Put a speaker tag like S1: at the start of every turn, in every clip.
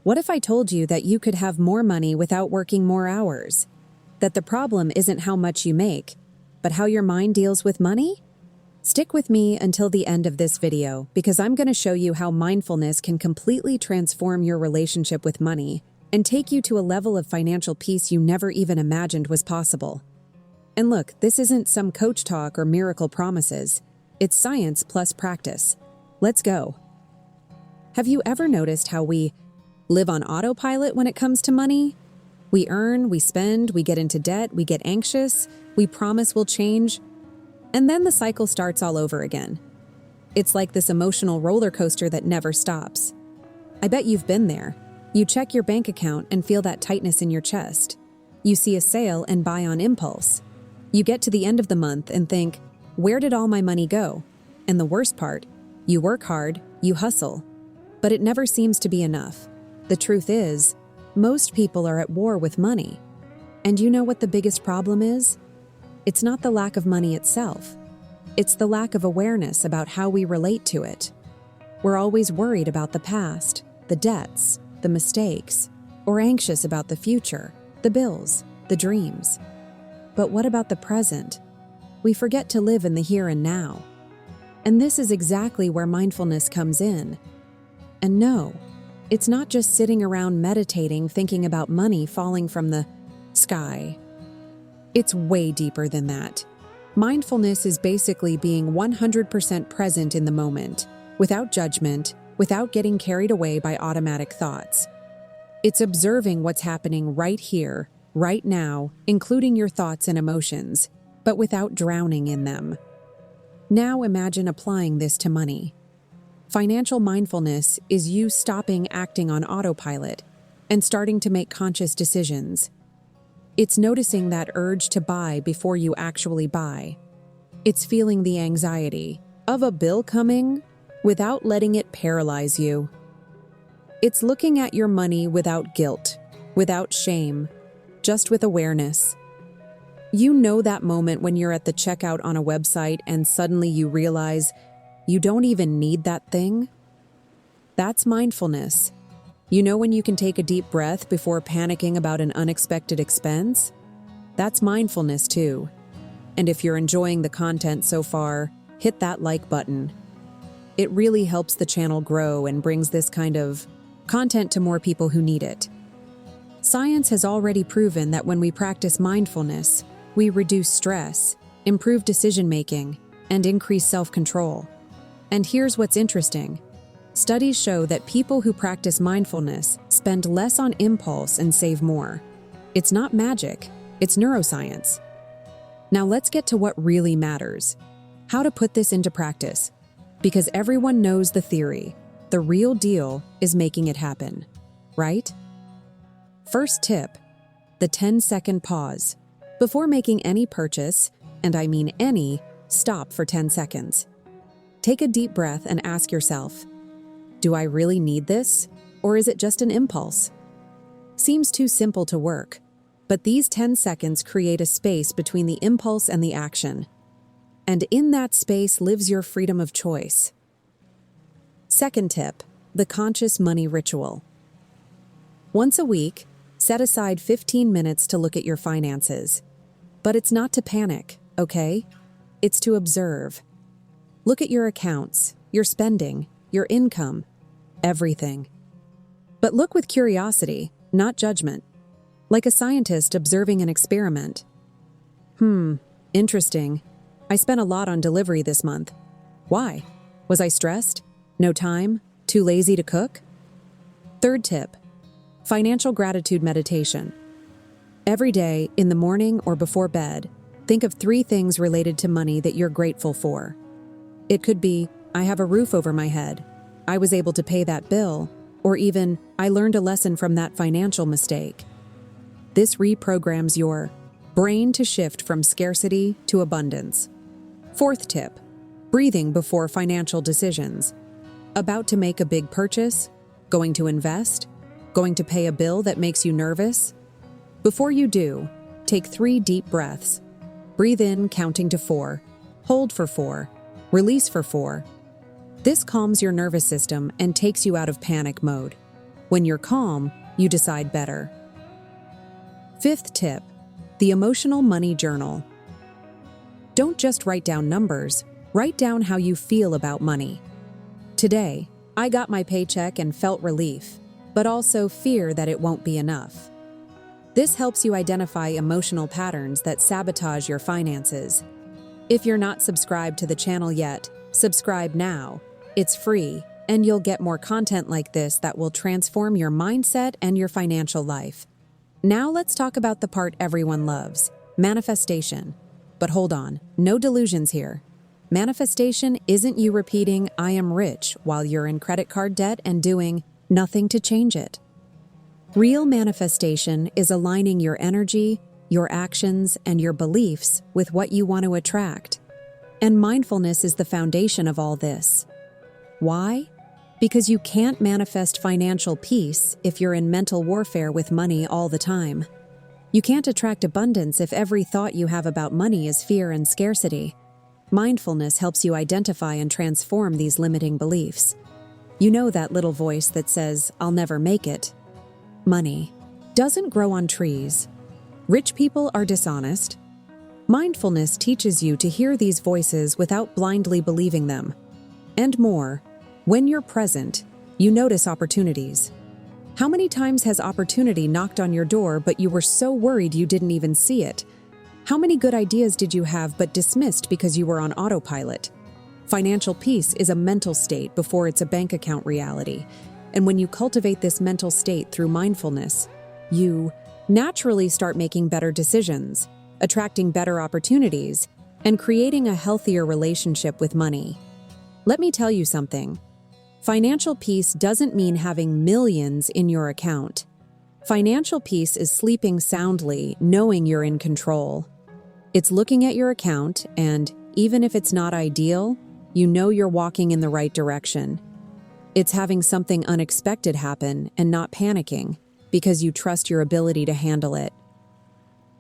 S1: What if I told you that you could have more money without working more hours? That the problem isn't how much you make, but how your mind deals with money? Stick with me until the end of this video because I'm going to show you how mindfulness can completely transform your relationship with money and take you to a level of financial peace you never even imagined was possible. And look, this isn't some coach talk or miracle promises. It's science plus practice. Let's go. Have you ever noticed how we live on autopilot when it comes to money? We earn, we spend, we get into debt, we get anxious, we promise we'll change, and then the cycle starts all over again. It's like this emotional roller coaster that never stops. I bet you've been there. You check your bank account and feel that tightness in your chest. You see a sale and buy on impulse. You get to the end of the month and think, where did all my money go? And the worst part, you work hard, you hustle, but it never seems to be enough. The truth is, most people are at war with money. And you know what the biggest problem is? It's not the lack of money itself. It's the lack of awareness about how we relate to it. We're always worried about the past, the debts, the mistakes, or anxious about the future, the bills, the dreams. But what about the present? We forget to live in the here and now. And this is exactly where mindfulness comes in. And no, it's not just sitting around meditating thinking about money falling from the sky. It's way deeper than that. Mindfulness is basically being 100% present in the moment, without judgment, without getting carried away by automatic thoughts. It's observing what's happening right here, right now, including your thoughts and emotions, but without drowning in them. Now imagine applying this to money. Financial mindfulness is you stopping acting on autopilot and starting to make conscious decisions. It's noticing that urge to buy before you actually buy. It's feeling the anxiety of a bill coming without letting it paralyze you. It's looking at your money without guilt, without shame, just with awareness. You know that moment when you're at the checkout on a website and suddenly you realize you don't even need that thing? That's mindfulness. You know when you can take a deep breath before panicking about an unexpected expense? That's mindfulness too. And if you're enjoying the content so far, hit that like button. It really helps the channel grow and brings this kind of content to more people who need it. Science has already proven that when we practice mindfulness, we reduce stress, improve decision-making, and increase self-control. And here's what's interesting. Studies show that people who practice mindfulness spend less on impulse and save more. It's not magic, it's neuroscience. Now let's get to what really matters. How to put this into practice. Because everyone knows the theory. The real deal is making it happen, right? First tip, the 10-second pause. Before making any purchase, and I mean any, stop for 10 seconds. Take a deep breath and ask yourself, do I really need this, or is it just an impulse? Seems too simple to work, but these 10 seconds create a space between the impulse and the action. And in that space lives your freedom of choice. Second tip, the conscious money ritual. Once a week, set aside 15 minutes to look at your finances. But it's not to panic, okay? It's to observe. Look at your accounts, your spending, your income, everything. But look with curiosity, not judgment. Like a scientist observing an experiment. Interesting. I spent a lot on delivery this month. Why? Was I stressed? No time? Too lazy to cook? Third tip, financial gratitude meditation. Every day, in the morning or before bed, think of 3 things related to money that you're grateful for. It could be, I have a roof over my head, I was able to pay that bill, or even, I learned a lesson from that financial mistake. This reprograms your brain to shift from scarcity to abundance. Fourth tip, breathing before financial decisions. About to make a big purchase? Going to invest? Going to pay a bill that makes you nervous? Before you do, take 3 deep breaths. Breathe in, counting to 4. Hold for 4. Release for 4. This calms your nervous system and takes you out of panic mode. When you're calm, you decide better. Fifth tip, the emotional money journal. Don't just write down numbers, write down how you feel about money. Today, I got my paycheck and felt relief, but also fear that it won't be enough. This helps you identify emotional patterns that sabotage your finances. If you're not subscribed to the channel yet, subscribe now. It's free, and you'll get more content like this that will transform your mindset and your financial life. Now let's talk about the part everyone loves, manifestation. But hold on, no delusions here. Manifestation isn't you repeating, "I am rich," while you're in credit card debt and doing nothing to change it. Real manifestation is aligning your energy, your actions, and your beliefs with what you want to attract. And mindfulness is the foundation of all this. Why? Because you can't manifest financial peace if you're in mental warfare with money all the time. You can't attract abundance if every thought you have about money is fear and scarcity. Mindfulness helps you identify and transform these limiting beliefs. You know that little voice that says, "I'll never make it." Money doesn't grow on trees. Rich people are dishonest. Mindfulness teaches you to hear these voices without blindly believing them. And more, when you're present, you notice opportunities. How many times has opportunity knocked on your door but you were so worried you didn't even see it? How many good ideas did you have but dismissed because you were on autopilot? Financial peace is a mental state before it's a bank account reality. And when you cultivate this mental state through mindfulness, you naturally start making better decisions, attracting better opportunities, and creating a healthier relationship with money. Let me tell you something. Financial peace doesn't mean having millions in your account. Financial peace is sleeping soundly, knowing you're in control. It's looking at your account, and even if it's not ideal, you know you're walking in the right direction. It's having something unexpected happen and not panicking because you trust your ability to handle it.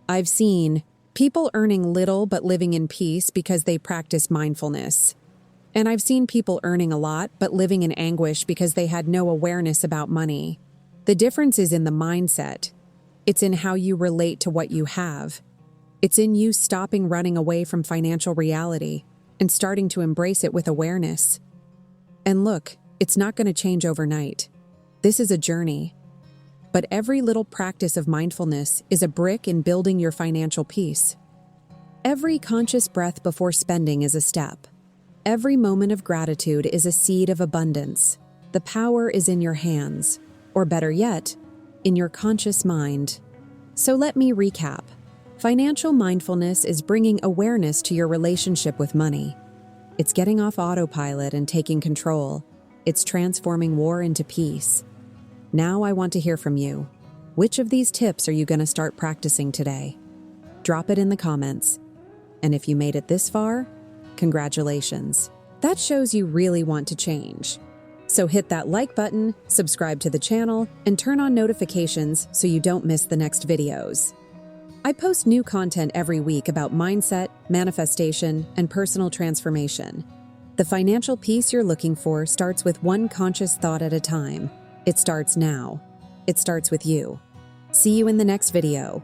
S1: I've seen people earning little but living in peace because they practice mindfulness. And I've seen people earning a lot but living in anguish because they had no awareness about money. The difference is in the mindset. It's in how you relate to what you have. It's in you stopping running away from financial reality and starting to embrace it with awareness. And look, it's not going to change overnight. This is a journey. But every little practice of mindfulness is a brick in building your financial peace. Every conscious breath before spending is a step. Every moment of gratitude is a seed of abundance. The power is in your hands, or better yet, in your conscious mind. So let me recap. Financial mindfulness is bringing awareness to your relationship with money. It's getting off autopilot and taking control. It's transforming war into peace. Now I want to hear from you. Which of these tips are you going to start practicing today? Drop it in the comments. And if you made it this far, congratulations. That shows you really want to change. So hit that like button, subscribe to the channel, and turn on notifications so you don't miss the next videos. I post new content every week about mindset, manifestation, and personal transformation. The financial peace you're looking for starts with one conscious thought at a time. It starts now. It starts with you. See you in the next video.